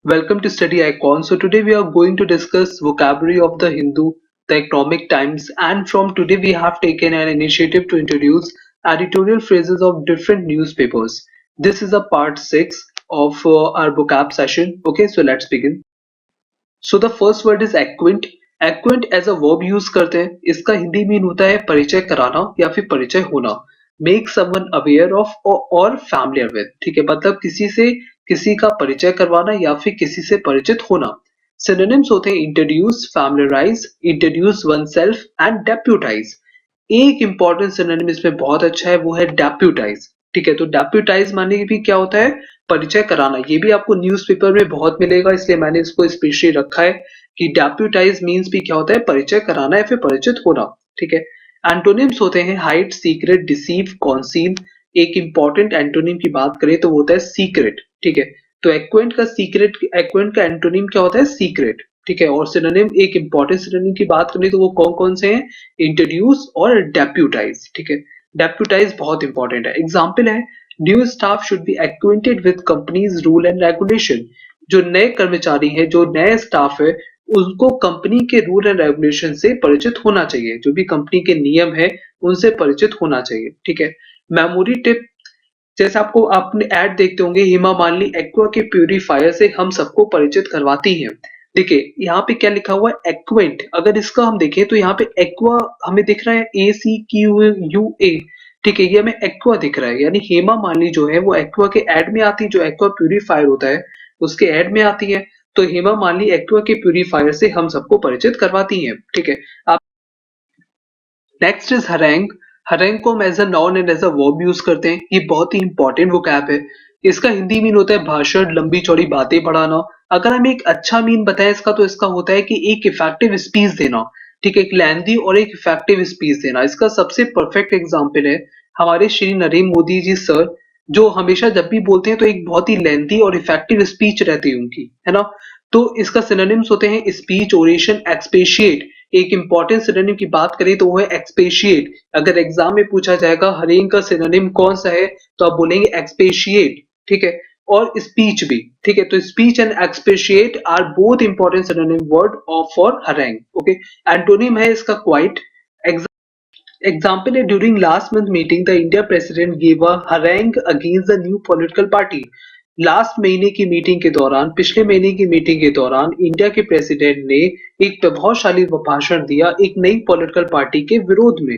Welcome to Study Icon. So today we are going to discuss vocabulary of the Hindu, the Economic Times, and from today we have taken an initiative to introduce editorial phrases of different newspapers. This is a part 6 of our vocab session. Okay, so let's begin. So the first word is acquaint. Acquaint as a verb use करते हैं. इसका Hindi mean होता है परिचय कराना या फिर परिचय होना. Make someone aware of or familiar with. ठीक है, मतलब किसी से किसी का परिचय करवाना या फिर किसी से परिचित होना. Synonyms होते हैं introduce, familiarize, introduce oneself and deputize. एक इंपॉर्टेंट सिनोनिम इसमें बहुत अच्छा है, वो है डेप्यूटाइज. ठीक है, तो डेप्यूटाइज माने भी क्या होता है, परिचय कराना. ये भी आपको न्यूज़पेपर में बहुत मिलेगा, इसलिए मैंने इसको स्पेशली रखा है कि डेप्यूटाइज मींस भी क्या होता है, परिचय कराना या फिर परिचित होना. ठीक है. एंटोनिम्स होते हैं हाइड, सीक्रेट, डिसीव, कॉन्सील. एक इंपॉर्टेंट एंटोनिम की बात करें तो वो होता है सीक्रेट. ठीक है, तो एक्वेंट का एंटोनिम क्या होता है, सीक्रेट. ठीक है, और सिनोनिम एक इंपॉर्टेंट सिनोनिम की बात करें तो वो कौन कौन से हैं, इंट्रोड्यूस और डेप्यूटाइज. ठीक है, डेप्यूटाइज बहुत इंपॉर्टेंट है. एग्जाम्पल है, new staff should be acquainted with companies rule and regulation. जो नए कर्मचारी हैं, जो नए स्टाफ है, उनको कंपनी के रूल एंड रेगुलेशन से परिचित होना चाहिए. जो भी कंपनी के नियम है उनसे परिचित होना चाहिए. ठीक है. मेमोरी टिप, जैसे आपको आपने ऐड देखते होंगे, हेमा मालिनी एक्वा के प्यूरिफायर से हम सबको परिचित करवाती हैं. देखिए यहाँ पे क्या लिखा हुआ है, एक्वेंट. अगर इसका हम देखें तो यहाँ पे एक्वा हमें दिख रहा है, ACQUA. ठीक है, ये हमें एक्वा दिख रहा है, यानी हेमा मालिनी जो है वो एक्वा के ऐड में आती है. जो एक्वा प्यूरिफायर होता है उसके ऐड में आती है. तो हेमा मालिनी एक्वा के प्यूरिफायर से हम सबको परिचित करवाती हैं. ठीक है. आप नेक्स्ट इज हरैंग. हरैंग को हम as a noun and as a verb use करते हैं. ये बहुत ही इंपॉर्टेंट वोकैब है. इसका हिंदी मीन होता है भाषण, लंबी चौड़ी बातें बढ़ाना. अगर हम एक अच्छा मीन बताएं इसका, तो इसका होता है कि एक इफेक्टिव स्पीच देना. ठीक है, एक लेंथी और एक इफेक्टिव स्पीच देना. इसका सबसे परफेक्ट एग्जाम्पल है हमारे श्री नरेंद्र मोदी जी सर, जो हमेशा जब भी बोलते हैं तो एक बहुत ही लेंथी और इफेक्टिव स्पीच रहती है उनकी, है ना. तो इसका सिनोनिम्स होते हैं स्पीच, ओरेशन, एक्सपेशिएट. एक इंपॉर्टेंट सिनोनिम की बात करें तो वो है एक्सपेशिएट. अगर एग्जाम में पूछा जाएगा हरेंग का सिनोनिम कौन सा है, तो आप बोलेंगे एक्सपेशिएट. ठीक है, और स्पीच भी. ठीक है, तो speech and expatiate are both important synonym word of for harangue. Okay. Antonym है इसका क्वाइट. एग्जाम्पल है, during last month meeting the India president give a harangue against the new political party. लास्ट महीने की मीटिंग के दौरान, पिछले महीने की मीटिंग के दौरान इंडिया के प्रेसिडेंट ने एक प्रभावशाली भाषण दिया एक नई पॉलिटिकल पार्टी के विरोध में.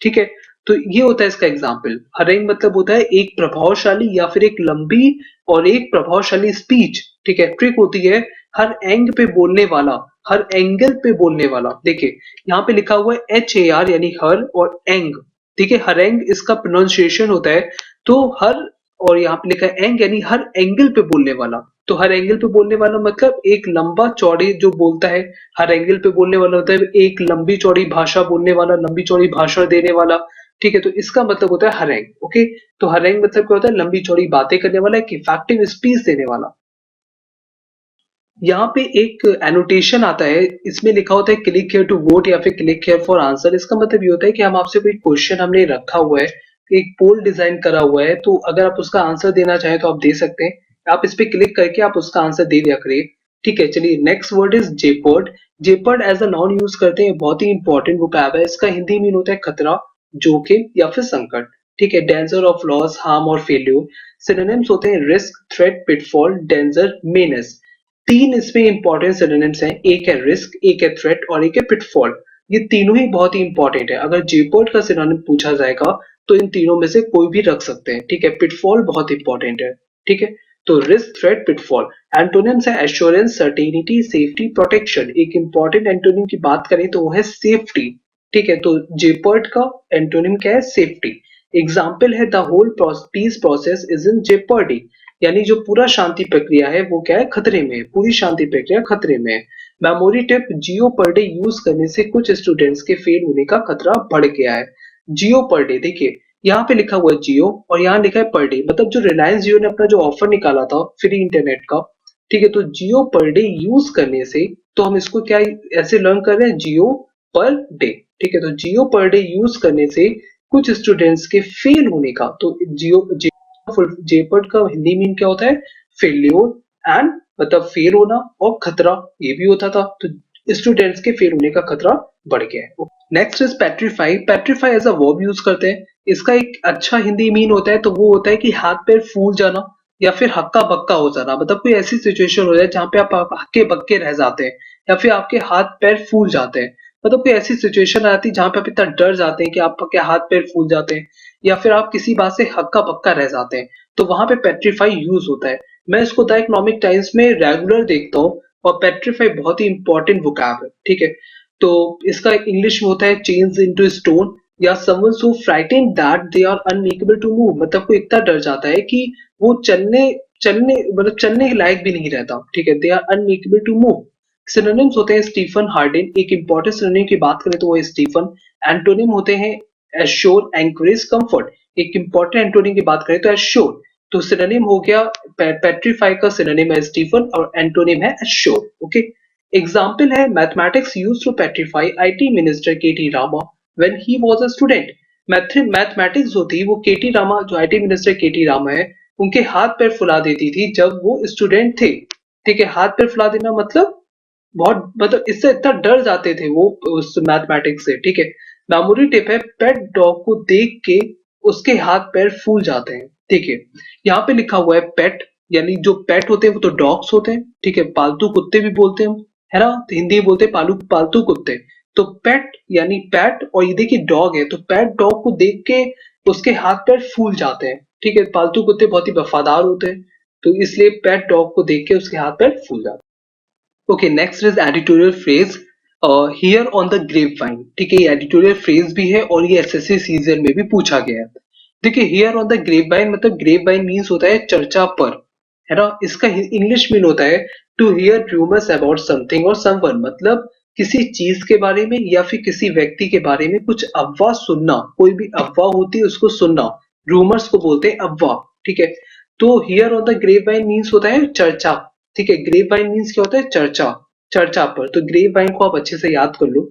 ठीक है, तो ये होता है इसका एग्जाम्पल. हरेंग मतलब होता है एक प्रभावशाली या फिर एक लंबी और एक प्रभावशाली स्पीच. ठीक है, ट्रिक होती है हर एंग पे बोलने वाला, हर एंगल पे बोलने वाला. देखिए यहाँ पे लिखा हुआ है HAR यानी हर और एंग. ठीक है, हरेंग इसका प्रोनाउंसिएशन होता है. तो हर, और यहाँ पे लिखा है एंग यानी हर एंगल पे बोलने वाला. तो हर एंगल पे बोलने वाला मतलब एक लंबा चौड़ी जो बोलता है, हर एंगल पे बोलने वाला होता है एक लंबी चौड़ी भाषा बोलने वाला, लंबी चौड़ी भाषण देने वाला. ठीक है, तो इसका मतलब होता है हरेंग. ओके, तो हरेंग मतलब क्या होता है, लंबी चौड़ी बातें करने वाला, एक इफेक्टिव स्पीच देने वाला. यहाँ पे एक एनोटेशन आता है, इसमें लिखा होता है क्लिक हियर टू वोट या फिर क्लिक हियर फॉर आंसर. इसका मतलब ये होता है कि हम आपसे कोई क्वेश्चन हमने रखा हुआ है, एक पोल डिजाइन करा हुआ है, तो अगर आप उसका आंसर देना चाहें तो आप दे सकते हैं. आप इस पे क्लिक करके आप उसका आंसर दे दिया करिए. ठीक है, चलिए next word is jeopard. Jeopard as a noun use करते हैं, बहुत ही इंपॉर्टेंट वोकैब है. इसका हिंदी मीन होता है खतरा, जोखिम या फिर संकट. ठीक है, डेंजर ऑफ लॉस, हार्म और फेल्यूर. सिनोनिम्स होते हैं रिस्क, थ्रेट, पिटफॉल, डेंजर, मेनस. तीन इसमें इंपॉर्टेंट सिनोनिम्स हैं, एक है रिस्क, एक है थ्रेट और एक है पिटफॉल. ये तीनों ही बहुत ही इंपॉर्टेंट है. अगर जेपर्ड का सिनोनिम पूछा जाएगा तो इन तीनों में से कोई भी रख सकते हैं. ठीक है, पिटफॉल बहुत इंपॉर्टेंट है. ठीक है, तो रिस्क, थ्रेट, पिटफॉल. एंटोनिम्स है एश्योरेंस, सर्टेनिटी, सेफ्टी, प्रोटेक्शन. एक इंपॉर्टेंट एंटोनिम की बात करें तो वो है सेफ्टी. ठीक है, तो जेपर्ड का एंटोनिम क्या है, सेफ्टी. एग्जाम्पल है the whole peace process is in jeopardy. यानी जो पूरा शांति प्रक्रिया है वो क्या है, खतरे में है. पूरी शांति प्रक्रिया खतरे में है. मेमोरी टिप, जियो पर डे यूज करने से कुछ स्टूडेंट्स के फेल होने का खतरा बढ़ गया है. जियो पर डे, देखिए यहाँ पे लिखा हुआ है जियो और यहाँ लिखा है पर डे, मतलब जो रिलायंस जियो ने अपना जो ऑफर निकाला था फ्री इंटरनेट का. ठीक है, तो जियो पर डे यूज करने से, तो हम इसको क्या ऐसे लर्न कर रहे हैं, जियो पर डे. ठीक है, तो जियो पर डे यूज करने से कुछ स्टूडेंट्स के फेल होने का, तो जियो जेपर्ड का हिंदी मीन क्या होता है, फेल्योर एंड मतलब फेल होना और खतरा ये भी होता था, तो स्टूडेंट्स के फेल होने का खतरा बढ़ गया है। Next is petrify. Petrify as a verb use करते हैं। इसका एक अच्छा हिंदी मीन होता है, तो वो होता है कि हाथ पैर फूल जाना या फिर हक्का बक्का हो जाना। मतलब कोई ऐसी सिचुएशन हो जाए जहाँ पे आप हक्के बक्के रह जाते हैं या फिर आपके हाथ पैर फूल जाते हैं। मतलब कोई ऐसी सिचुएशन आती है जहाँ पे आप इतना डर जाते हैं कि आपके हाथ पैर फूल जाते हैं या फिर आप किसी बात से हक्का बक्का रह जाते हैं, तो वहां पे पेट्रीफाई यूज होता है। मैं इसको द इकोनॉमिक टाइम्स में रेगुलर देखता हूँ और पेट्रीफाई बहुत ही इंपॉर्टेंट वोकैब है, ठीक है। तो इसका इंग्लिश में होता है चेंज इनटू स्टोन या someone so frightened that they are unmakeable to move. मतलब कोई इतना डर जाता है कि वो चलने चलने मतलब चलने के लायक भी नहीं रहता, ठीक है। They are unmakeable to move. Synonyms होते हैं स्टीफन हार्डिन, एक इंपॉर्टेंट सिनोनिम की बात करें तो वो है स्टीफन। एंटोनिम होते हैं एश्योर, एंकरेज, कंफर्ट। एक इंपॉर्टेंट एंटोनिम की बात करें तो एश्योर। तो सिनोनिम हो गया पेट्रीफाई का सिनोनिम है स्टीफन और एंटोनिम है एश्योर। ओके, एग्जाम्पल है mathematics used to petrify IT minister KT Rama when he was a student. Mathematics जो थी वो केटी रामा, जो आईटी मिनिस्टर केटी रामा है, उनके हाथ पैर फुला देती थी जब वो स्टूडेंट थे, ठीक है। हाथ पैर फुला देना मतलब बहुत, मतलब इससे इतना डर जाते थे वो उस मैथमेटिक्स से, ठीक है। मेमोरी टिप है पेट डॉग को देख के उसके हाथ पैर फूल जाते हैं, ठीक है। यहाँ पे लिखा हुआ है पेट, यानी जो पेट होते हैं वो तो डॉग्स होते हैं, ठीक है। पालतू कुत्ते भी बोलते हैं हम, है ना, तो हिंदी में बोलते हैं पालतू पालतू कुत्ते। तो पेट यानी पैट, और ये देखिए डॉग है, तो पैट डॉग को देख के उसके हाथ पैर फूल जाते हैं, ठीक है। पालतू कुत्ते बहुत ही वफादार होते हैं, तो इसलिए पेट डॉग को देख के उसके हाथ पैर फूल जाते हैं। Okay, next is editorial phrase hear on the grep wine. ठीक है, ये एडिटोरियल फ्रेज भी है और ये एसएससी सीजन में भी पूछा गया है। देखिए hear on the grep wine मतलब ग्रेप वाइन मीन्स होता है चर्चा पर, है ना। इसका इंग्लिश मीन होता है to hear rumours about something और समवन। मतलब किसी चीज के बारे में या फिर किसी व्यक्ति के बारे में कुछ अफवाह सुनना, कोई भी अफवाह होती है उसको सुनना, रूमर्स को बोलते हैं अफवाह, ठीक है। तो hear on the grep wine means होता है चर्चा, ठीक है। ग्रेप वाइन मीन्स क्या होता है चर्चा, चर्चा पर। तो ग्रेप वाइन को आप अच्छे से याद कर लो,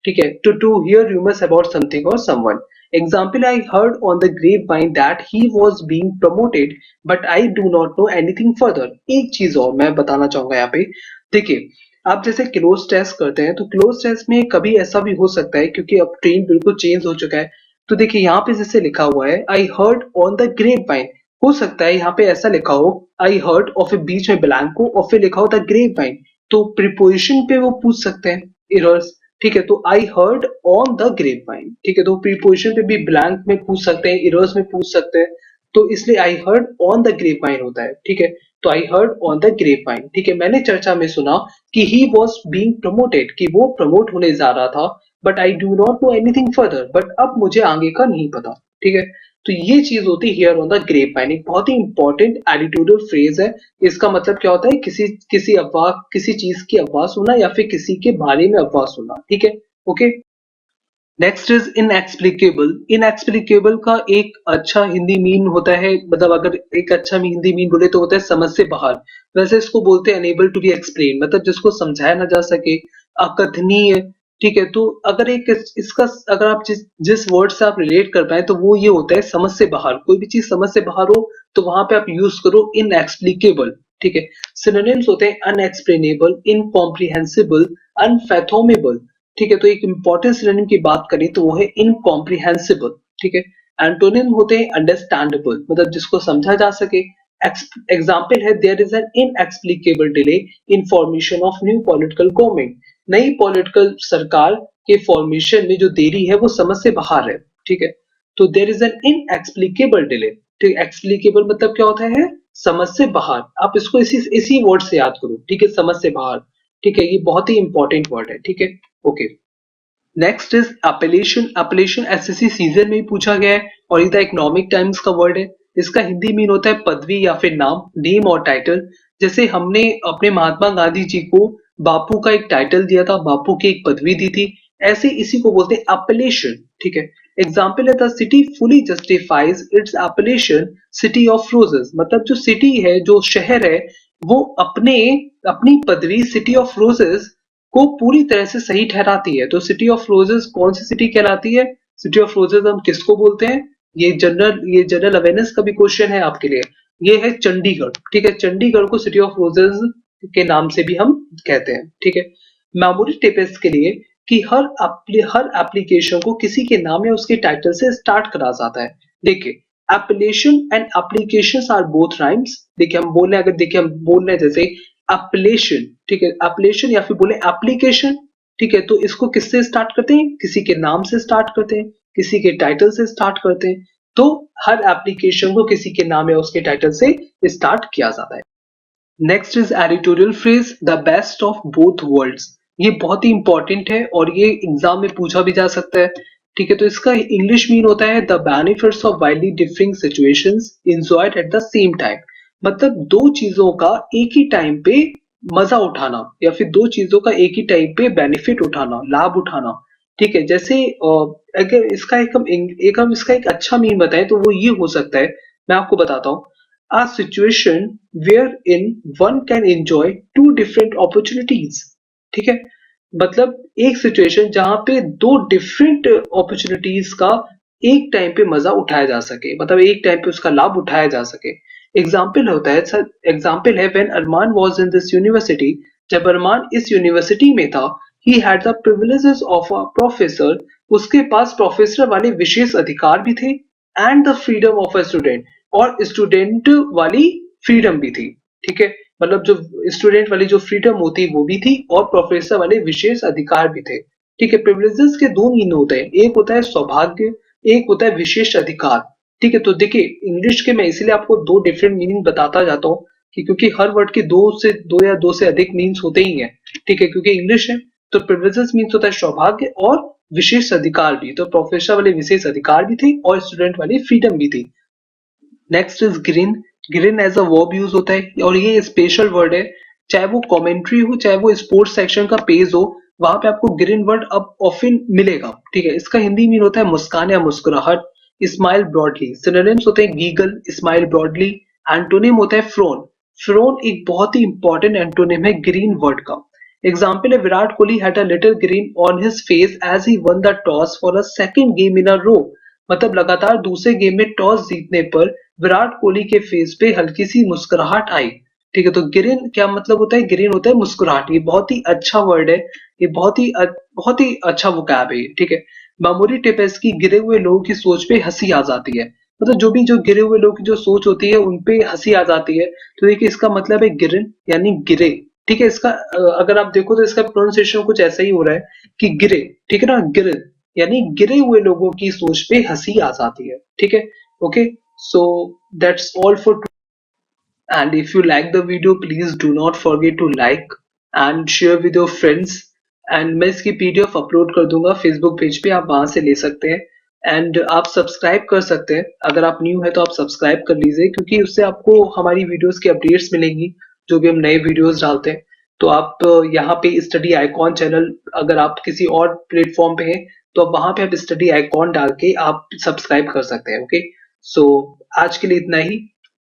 ठीक है। To hear rumours about something और someone. Example, I heard on the grep vine that he was being promoted but I do not know anything further. एक चीज और मैं बताना चाहूंगा यहाँ पे, देखिए आप जैसे क्लोज टेस्ट करते हैं तो क्लोज टेस्ट में कभी ऐसा भी हो सकता है क्योंकि अब ट्रेन बिल्कुल चेंज हो चुका है। तो देखिए यहाँ पे जैसे लिखा हुआ है I heard on the grep wine, हो सकता है यहाँ पे ऐसा लिखा हो आई हर्ड और फिर बीच में ब्लैंक हो और फिर लिखा हो द ग्रेप वाइन, तो प्रीपोजिशन पे वो पूछ सकते हैं इरर्स, ठीक है। तो I heard on the grep wine, ठीक है। तो प्रीपोजिशन पे भी ब्लैंक में पूछ सकते हैं, इरर्स में पूछ सकते हैं, तो इसलिए I heard on the grep wine होता है, ठीक है। तो I heard on the grep wine, ठीक है। मैंने चर्चा में सुना कि ही वॉज बींग प्रमोटेड, कि वो प्रमोट होने जा रहा था, but I do not know anything further, but अब मुझे आगे का नहीं पता, ठीक है। तो ये चीज होती है hear on the grep wine, एक बहुत ही इंपॉर्टेंट एडिटोरियल फ्रेज है। इसका मतलब क्या होता है, किसी किसी अफवाह, किसी चीज की अफवाह सुनना या फिर किसी के बारे में अफवाह सुनना, ठीक है। Okay, next is inexplicable. Inexplicable का एक अच्छा हिंदी मीन होता है, मतलब अगर एक अच्छा हिंदी मीन बोले तो होता है समझ से बाहर। वैसे इसको बोलते हैं अनेबल टू बी एक्सप्लेन, मतलब जिसको समझाया ना जा सके, अकथनीय, ठीक है। तो अगर एक इसका अगर आप जिस वर्ड से आप रिलेट कर पाए तो वो ये होता है समझ से बाहर। कोई भी चीज समझ से बाहर हो तो वहां पे आप यूज करो इनएक्सप्लिकेबल, ठीक है। सिनोनिम्स होते हैं अनएक्सप्लेनेबल, इनकॉम्प्रिहेंसिबल, अनफैथोमेबल, ठीक है। तो एक इंपॉर्टेंट सिनोनिम की बात करें तो वो है इनकॉम्प्रिहेंसिबल, ठीक है। एंटोनिम होते हैं अंडरस्टैंडेबल, मतलब जिसको समझा जा सके। एग्जाम्पल है there is an inexplicable delay in formation of new political government. नई पॉलिटिकल सरकार के फॉर्मेशन में जो देरी है वो समझ से बाहर है, ठीक है। तो there is an inexplicable delay, ठीक। एक्सप्लिकेबल मतलब क्या होता है, समझ से बाहर। आप इसको इसी वर्ड से याद करो, ठीक है, समझ से बाहर, ठीक है। ये बहुत ही इंपॉर्टेंट वर्ड है, ठीक है। Okay, next is appellation. Appellation SSC season में ही पूछा गया है और ये द इकोनॉमिक टाइम्स का वर्ड है। इसका हिंदी मीन होता है पदवी या फिर नाम, नेम और टाइटल। जैसे हमने अपने महात्मा गांधी जी को बापू का एक टाइटल दिया था, बापू की एक पदवी दी थी, ऐसे इसी को बोलते हैं अपलेशन, ठीक है। एग्जाम्पल है the city fully justifies its appellation city of roses. मतलब जो सिटी है, जो शहर है, वो अपनी पदवी सिटी ऑफ रोजेस को पूरी तरह से सही ठहराती है। तो सिटी ऑफ रोजेस कौन सी सिटी कहलाती है, सिटी ऑफ रोजेस हम किसको बोलते हैं, ये जनरल अवेयरनेस का भी क्वेश्चन है आपके लिए। ये है चंडीगढ़, ठीक है। चंडीगढ़ को सिटी ऑफ रोजेस के नाम से भी हम कहते हैं, ठीक है। मेमोरी टेपेस्ट के लिए कि हर एप्लीकेशन को किसी के नाम या उसके टाइटल से स्टार्ट करा जाता है। देखिए, appellation and applications are both rhymes. देखिए हम बोल रहे हैं, अगर देखिए हम बोल रहे हैं जैसे एप्लेशन, ठीक है, एप्लेशन या फिर बोले एप्लीकेशन, ठीक है, तो इसको किससे स्टार्ट करते हैं? किसी के नाम से स्टार्ट करते हैं, किसी के टाइटल से स्टार्ट करते हैं। तो हर एप्लीकेशन को किसी के नाम या उसके टाइटल से स्टार्ट किया जाता है। Next is editorial phrase, the best of both worlds. ये बहुत ही इंपॉर्टेंट है और ये एग्जाम में पूछा भी जा सकता है, ठीक है। तो इसका इंग्लिश मीन होता है the benefits of widely differing situations enjoyed at the same time. मतलब दो चीजों का एक ही टाइम पे मजा उठाना, या फिर दो चीजों का एक ही टाइम पे बेनिफिट उठाना, लाभ उठाना, ठीक है। जैसे अगर इसका एक हम इसका एक अच्छा मीन बताएं तो वो ये हो सकता है, मैं आपको बताता हूँ। A situation wherein one can enjoy two different opportunities, ठीक है। मतलब एक सिचुएशन जहां पे दो डिफरेंट अपॉर्चुनिटीज का एक टाइम पे मजा उठाया जा सके, मतलब एक टाइम पे उसका लाभ उठाया जा सके। एग्जाम्पल होता है सर, एग्जाम्पल है when Arman was in this university. जब अरमान इस यूनिवर्सिटी में था, he had the privileges of a professor. उसके पास प्रोफेसर वाले विशेष अधिकार भी थे, and the freedom of a student, और स्टूडेंट वाली फ्रीडम भी थी, ठीक है। मतलब जो स्टूडेंट वाली जो फ्रीडम होती वो भी थी, और प्रोफेसर वाले विशेष अधिकार भी थे, ठीक है। प्रिविलेजेस के दो मीन होते हैं, एक होता है सौभाग्य, एक होता है विशेष अधिकार, ठीक है। तो देखिए इंग्लिश के मैं इसीलिए आपको दो डिफरेंट मीनिंग बताता जाता हूँ कि क्योंकि हर वर्ड के दो या दो से अधिक मीन्स होते ही हैं, ठीक है, क्योंकि इंग्लिश है। तो प्रिविलेजेस मीन्स होता है सौभाग्य और विशेष अधिकार भी, तो प्रोफेसर वाले विशेष अधिकार भी थे और स्टूडेंट वाली फ्रीडम भी थी। Next is green. Green as a verb use होता है और ये स्पेशल वर्ड है, चाहे वो कमेंट्री हो चाहे वो स्पोर्ट्स सेक्शन का पेज हो, वहां पे आपको ग्रीन वर्ड अब ऑफन मिलेगा, ठीक है। इसका हिंदी मीन होता है मुस्कान या मुस्कुराहट, स्माइल ब्रॉडली। सिनोनिम्स होते हैं गीगल, स्माइल ब्रॉडली। एंटोनिम होता है फ्रोन। फ्रोन एक बहुत ही इंपॉर्टेंट एंटोनिम है ग्रीन वर्ड का। एग्जाम्पल है Virat Kohli had a little green on his face as he won the toss for a second game in a row. मतलब लगातार दूसरे गेम में टॉस जीतने पर विराट कोहली के फेस पे हल्की सी मुस्कुराहट आई, ठीक है। तो ग्रीन क्या मतलब होता है? ग्रीन होता है मुस्कुराहट। ये बहुत ही अच्छा वर्ड है, ये बहुत ही अच्छा वोकैब है ये, ठीक है। मेमोरी टिप की गिरे हुए लोगों की सोच पे हंसी आ जाती है। मतलब जो गिरे हुए लोगों की जो सोच होती है उन पे हंसी आ जाती है। तो देखिए इसका मतलब है गिरन यानी गिरे, ठीक है। इसका अगर आप देखो तो इसका प्रोनाउंसिएशन कुछ ऐसा ही हो रहा है कि गिरे, ठीक है ना, गिरे यानी गिरे हुए लोगों की सोच पे हंसी आ जाती है, ठीक है। Okay, so that's all for today. And if you like the video, please do not forget to like and share with your friends. And मैं इसकी पीडीएफ अपलोड कर दूंगा फेसबुक पेज पे, आप वहां से ले सकते हैं। एंड आप सब्सक्राइब कर सकते हैं, अगर आप न्यू है तो आप सब्सक्राइब कर लीजिए, क्योंकि उससे आपको हमारी वीडियोस की अपडेट्स मिलेंगी, जो भी हम नए वीडियोस डालते हैं। तो आप यहाँ पे स्टडी आइकॉन चैनल, अगर आप किसी और प्लेटफॉर्म पे हैं तो अब वहां पे आप स्टडी आइकॉन डाल के आप सब्सक्राइब कर सकते हैं। ओके, सो आज के लिए इतना ही।